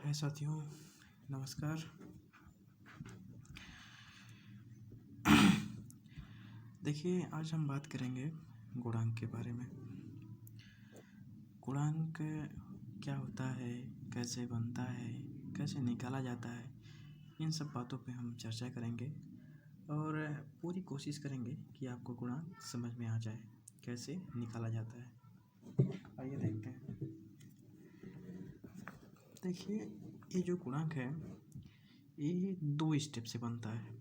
हाय साथियों, नमस्कार। देखिए, आज हम बात करेंगे गुणांक के बारे में। गुणांक क्या होता है, कैसे बनता है, कैसे निकाला जाता है, इन सब बातों पे हम चर्चा करेंगे और पूरी कोशिश करेंगे कि आपको गुणांक समझ में आ जाए, कैसे निकाला जाता है। आइए देखते हैं। देखिए, ये जो गुणांक है, ये 2 स्टेप से बनता है।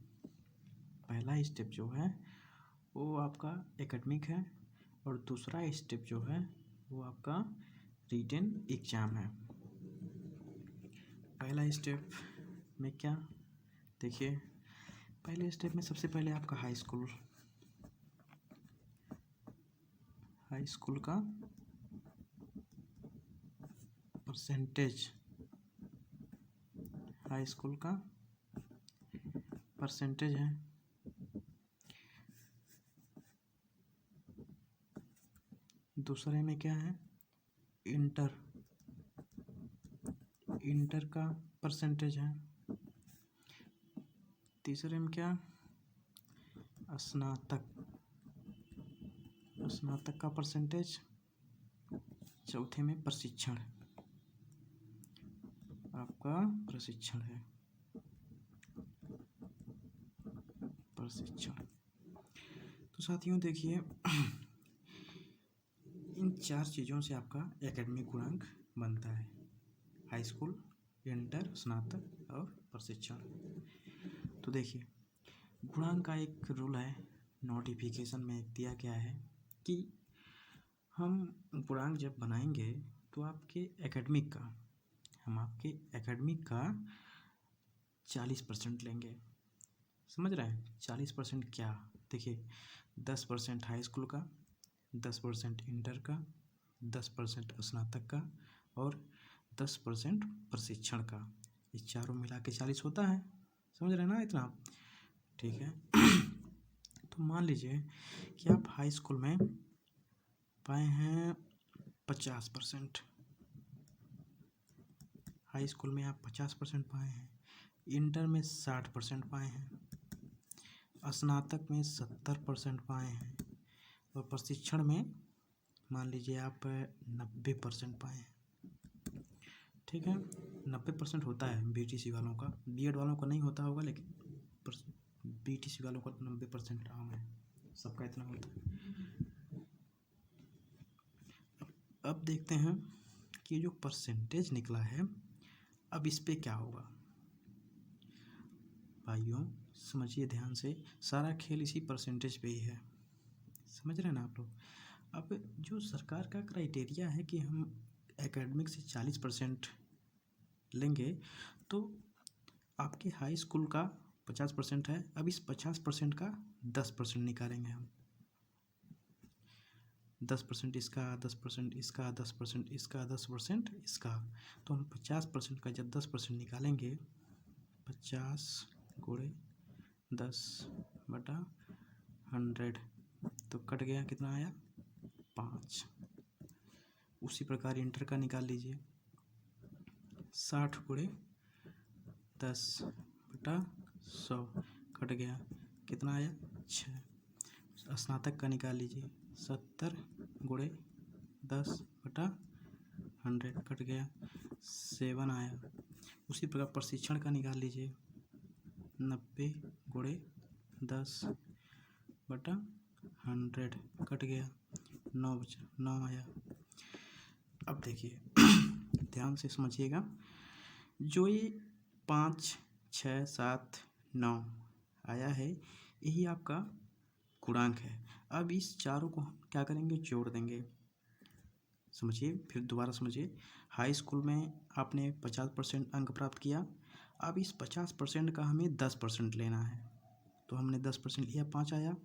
पहला स्टेप जो है वो आपका एकेडमिक है और दूसरा स्टेप जो है वो आपका रिटन एग्ज़ाम है। पहला स्टेप में क्या, देखिए, पहले स्टेप में सबसे पहले आपका हाई स्कूल का परसेंटेज, हाई स्कूल का परसेंटेज है। दूसरे में क्या है, इंटर का परसेंटेज है। तीसरे में क्या, स्नातक का परसेंटेज। चौथे में प्रशिक्षण, आपका प्रशिक्षण है, प्रशिक्षण। तो साथियों देखिए, इन 4 चीज़ों से आपका एकेडमिक गुणांक बनता है: हाई स्कूल, इंटर, स्नातक और प्रशिक्षण। तो देखिए, गुणांक का एक रूल है, नोटिफिकेशन में दिया गया है कि हम गुणांक जब बनाएंगे तो हम आपके एकेडमिक का 40% लेंगे। समझ रहे हैं? 40% क्या? देखिए, 10% हाई स्कूल का, 10% इंटर का, 10% स्नातक का और 10% प्रशिक्षण का। ये चारों मिला के 40 होता है। समझ रहे हैं ना इतना? ठीक है। तो मान लीजिए कि आप हाई स्कूल में पाए हैं 50%, हाई स्कूल में आप 50% पाए हैं, इंटर में 60% पाए हैं, स्नातक में 70% पाए हैं और प्रशिक्षण में मान लीजिए आप 90% पाए हैं। ठीक है, 90% होता है बीटीसी वालों का, बीएड वालों का नहीं होता होगा, लेकिन बीटीसी वालों का 90% आम है, सबका इतना होता है। अब देखते हैं कि जो परसेंटेज निकला है, अब इस पे क्या होगा। भाइयों समझिए ध्यान से, सारा खेल इसी परसेंटेज पे ही है। समझ रहे हैं ना आप लोग? अब जो सरकार का क्राइटेरिया है कि हम एकेडमिक से 40% लेंगे, तो आपके हाई स्कूल का 50% है, अब इस 50% का 10% निकालेंगे हम। 10% इसका, 10% इसका, 10% इसका, 10% इसका। तो हम 50% का जब 10% निकालेंगे, 50 गुणे 10/100, तो कट गया, कितना आया? 5। उसी प्रकार इंटर का निकाल लीजिए, 60 गुणे 10/100, कट गया, कितना आया? 6। स्नातक का निकाल लीजिए, 70 गुणे 10/100, कट गया, 7 आया। उसी प्रकार प्रशिक्षण का निकाल लीजिए, 90 गुणे 10/100, कट गया, 9 बचा, 9 आया। अब देखिए ध्यान से समझिएगा, जो ये 5, 6, 7, 9 आया है, यही आपका गुणांक है। अब इस चारों को हम क्या करेंगे? जोड़ देंगे। समझिए, फिर दोबारा समझिए। हाई स्कूल में आपने 50% अंक प्राप्त किया, अब इस 50% का हमें 10% लेना है, तो हमने 10% लिया, 5 आया।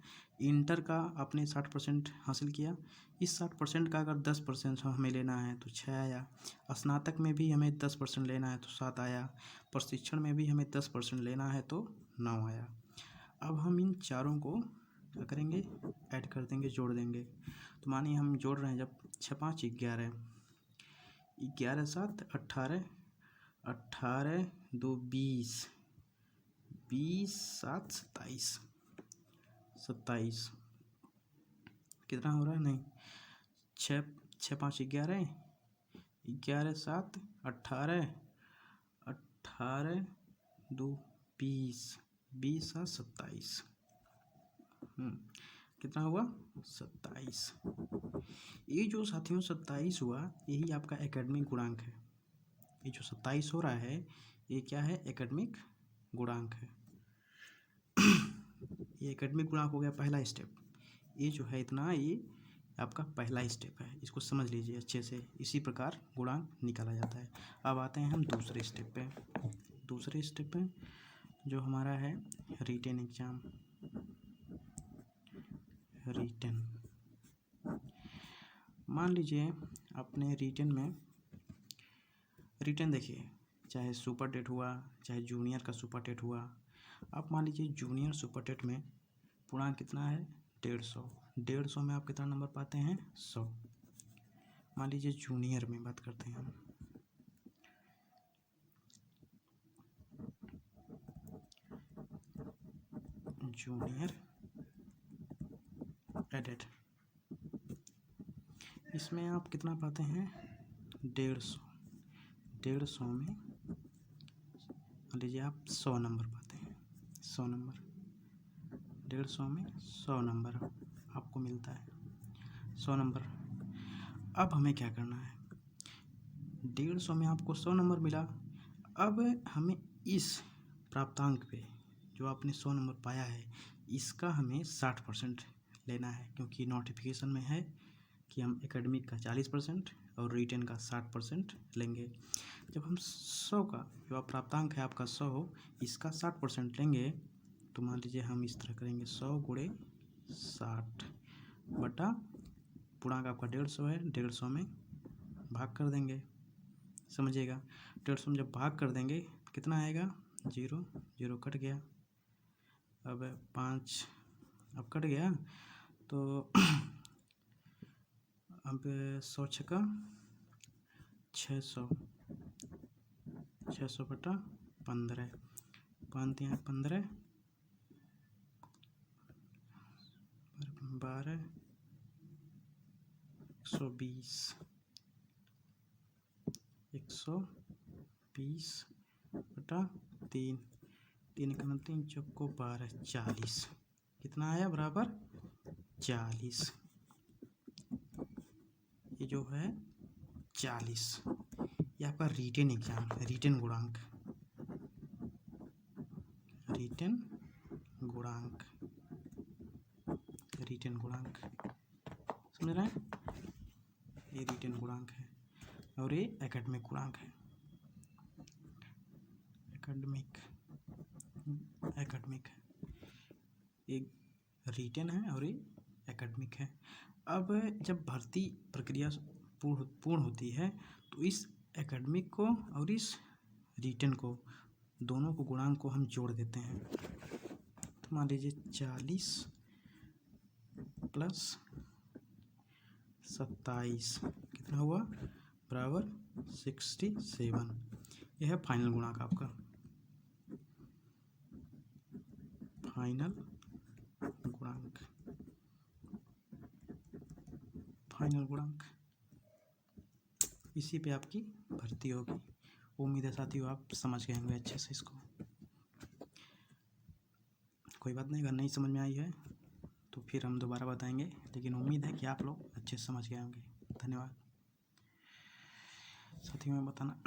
इंटर का आपने 60% हासिल किया, इस 60% का अगर 10% हमें लेना है तो 6 आया। स्नातक में भी हमें 10% लेना है तो 7 आया। प्रशिक्षण में भी हमें 10% लेना है तो 9 आया। अब हम इन चारों को क्या करेंगे? ऐड कर देंगे, जोड़ देंगे। तो मानिए हम जोड़ रहे हैं, जब 6 5 11, 11 7 18, 18 2 20, 20 7 27, 27 कितना हो रहा है? नहीं, 6 6 5 11, 11 7 18, 18 2 20, 20 7 27, कितना हुआ? 27। ये जो साथियों 27 हुआ, यही आपका एकेडमिक गुणांक है। ये जो 27 हो रहा है, ये क्या है? एकेडमिक गुणांक है। ये एकेडमिक गुणांक हो गया पहला स्टेप। ये जो है इतना, ये आपका पहला स्टेप है, इसको समझ लीजिए अच्छे से। इसी प्रकार गुणांक निकाला जाता है। अब आते हैं हम दूसरे स्टेप पे। दूसरे स्टेप पे जो हमारा है रिटेन एग्जाम, रिटेन। मान लीजिए अपने रिटेन में, रिटेन देखिए, चाहे सुपर टेट हुआ, चाहे जूनियर का सुपर टेट हुआ। आप मान लीजिए जूनियर सुपर टेट में पूर्णांक कितना है? 150। 150 में आप कितना नंबर पाते हैं? 100। मान लीजिए जूनियर में बात करते हैं हम। जूनियर एडेड, इसमें आप कितना पाते हैं? 150। 150 में मान लीजिए आप 100 नंबर पाते हैं। 100 नंबर, 150 में 100 नंबर आपको मिलता है। 100 नंबर। अब हमें क्या करना है? 150 में आपको 100 नंबर मिला। अब हमें इस प्राप्तांक पे जो आपने 100 नंबर पाया है, इसका हमें 60% लेना है, क्योंकि नोटिफिकेशन में है कि हम एकेडमिक का 40% और रिटेन का 60% लेंगे। जब हम 100 का जो आप प्राप्तांक है आपका 100 हो, इसका 60% लेंगे, तो मान लीजिए हम इस तरह करेंगे 100 गुणे 60 बटा पूर्णांक आपका 150 है, 150 में भाग कर देंगे। समझिएगा, 150 में जब भाग कर देंगे कितना आएगा? 0 0 कट गया। अब 5 अब कट गया, तो अब 100 छक्का 600, 600 बटा 15, 5 यहाँ 15, 12, 120, 120 बटा 3, 3 का 3 चौको 12, 40। कितना आया? बराबर 40। ये जो है 40, ये आपका रिटेन एग्जाम, रिटेन गुणांक, रिटेन गुणांक, रिटेन गुणांक, समझ रहे हैं? ये रिटेन गुणांक है और ये एकेडमिक गुणांक है। एकेडमिक, एकेडमिक एक रिटेन है और ये एकेडमिक है। अब जब भर्ती प्रक्रिया पूर्ण होती है, तो इस एकेडमिक को और इस रिटेन को, दोनों को गुणांक को हम जोड़ देते हैं। तो मान लीजिए 40 प्लस 27 कितना हुआ? बराबर 67। यह है फाइनल गुणांक आपका, फाइनल गुणांक, फाइनल गुणांक। इसी पे आपकी भर्ती होगी। उम्मीद है साथियों आप समझ गए होंगे अच्छे से इसको। कोई बात नहीं, अगर नहीं समझ में आई है तो फिर हम दोबारा बताएंगे, लेकिन उम्मीद है कि आप लोग अच्छे से समझ गए होंगे। धन्यवाद साथियों, में बताना